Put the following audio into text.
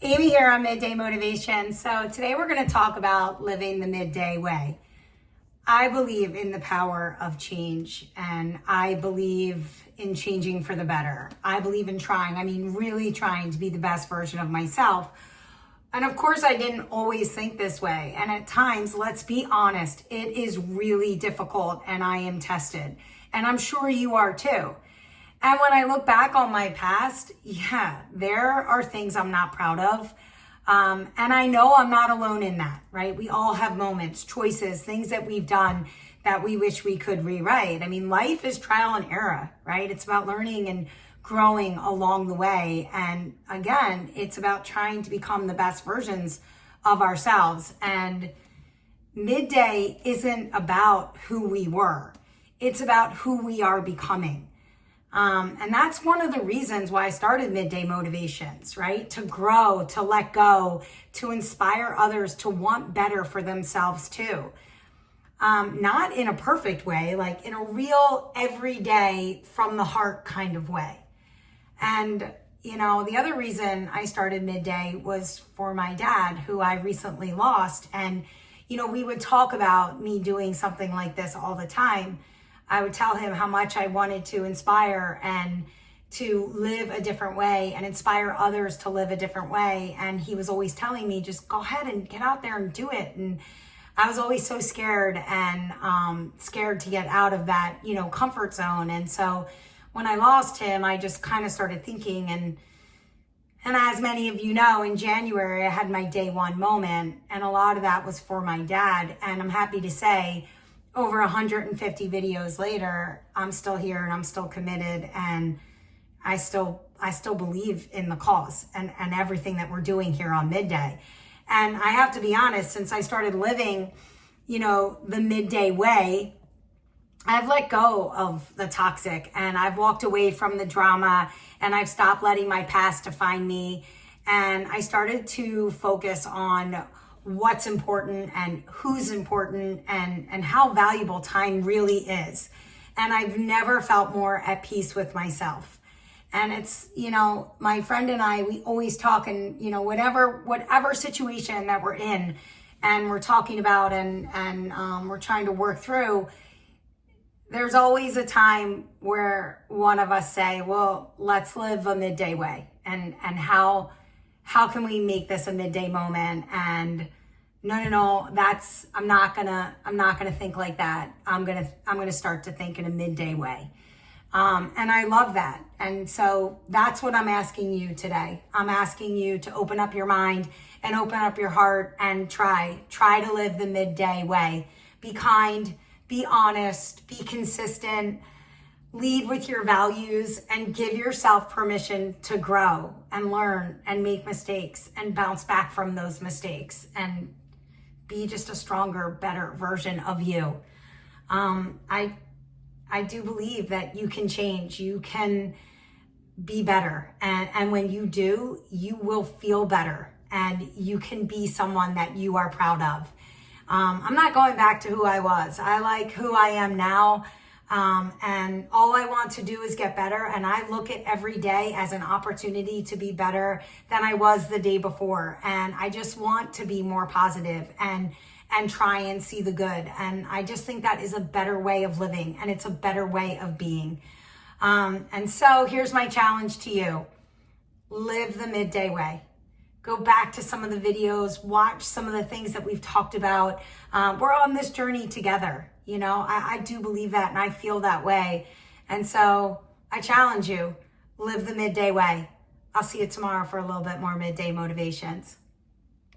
Amy here on Midday Motivation. So today we're going to talk about living the midday way. I believe in the power of change, and I believe in changing for the better. I believe in really trying to be the best version of myself. And of course, I didn't always think this way. And at times, let's be honest, it is really difficult and I am tested. And I'm sure you are too. And when I look back on my past, there are things I'm not proud of. And I know I'm not alone in that, right? We all have moments, choices, things that we've done that we wish we could rewrite. I mean, life is trial and error, right? It's about learning and growing along the way. And again, it's about trying to become the best versions of ourselves. And midday isn't about who we were. It's about who we are becoming. And that's one of the reasons why I started Midday Motivations, right? To grow, to let go, to inspire others to want better for themselves too. Not in a perfect way, like in a real everyday from the heart kind of way. And, the other reason I started Midday was for my dad, who I recently lost. And, we would talk about me doing something like this all the time. I would tell him how much I wanted to inspire and to live a different way and inspire others to live a different way. And he was always telling me, just go ahead and get out there and do it. And I was always so scared and scared to get out of that, comfort zone. And so when I lost him, I just kind of started thinking, and as many of you know, in January, I had my day one moment, and a lot of that was for my dad. And I'm happy to say, over 150 videos later, I'm still here and I'm still committed, and I still believe in the cause and everything that we're doing here on Midday. And I have to be honest, since I started living, the midday way, I've let go of the toxic, and I've walked away from the drama, and I've stopped letting my past define me. And I started to focus on what's important and who's important and how valuable time really is. And I've never felt more at peace with myself. And it's, my friend and I, we always talk, and, whatever situation that we're in and we're talking about and we're trying to work through, there's always a time where one of us say, well, let's live a midday way. And how can we make this a midday moment? And no, I'm not gonna think like that. I'm gonna start to think in a midday way. And I love that. And so that's what I'm asking you today. I'm asking you to open up your mind and open up your heart and try to live the midday way. Be kind, be honest, be consistent, lead with your values, and give yourself permission to grow and learn and make mistakes and bounce back from those mistakes and be just a stronger, better version of you. I do believe that you can change, you can be better. And when you do, you will feel better and you can be someone that you are proud of. I'm not going back to who I was. I like who I am now. And all I want to do is get better. And I look at every day as an opportunity to be better than I was the day before. And I just want to be more positive and try and see the good. And I just think that is a better way of living, and it's a better way of being. And so here's my challenge to you. Live the midday way. Go back to some of the videos, watch some of the things that we've talked about. We're on this journey together. I do believe that, and I feel that way. And so I challenge you, live the midday way. I'll see you tomorrow for a little bit more Midday Motivations.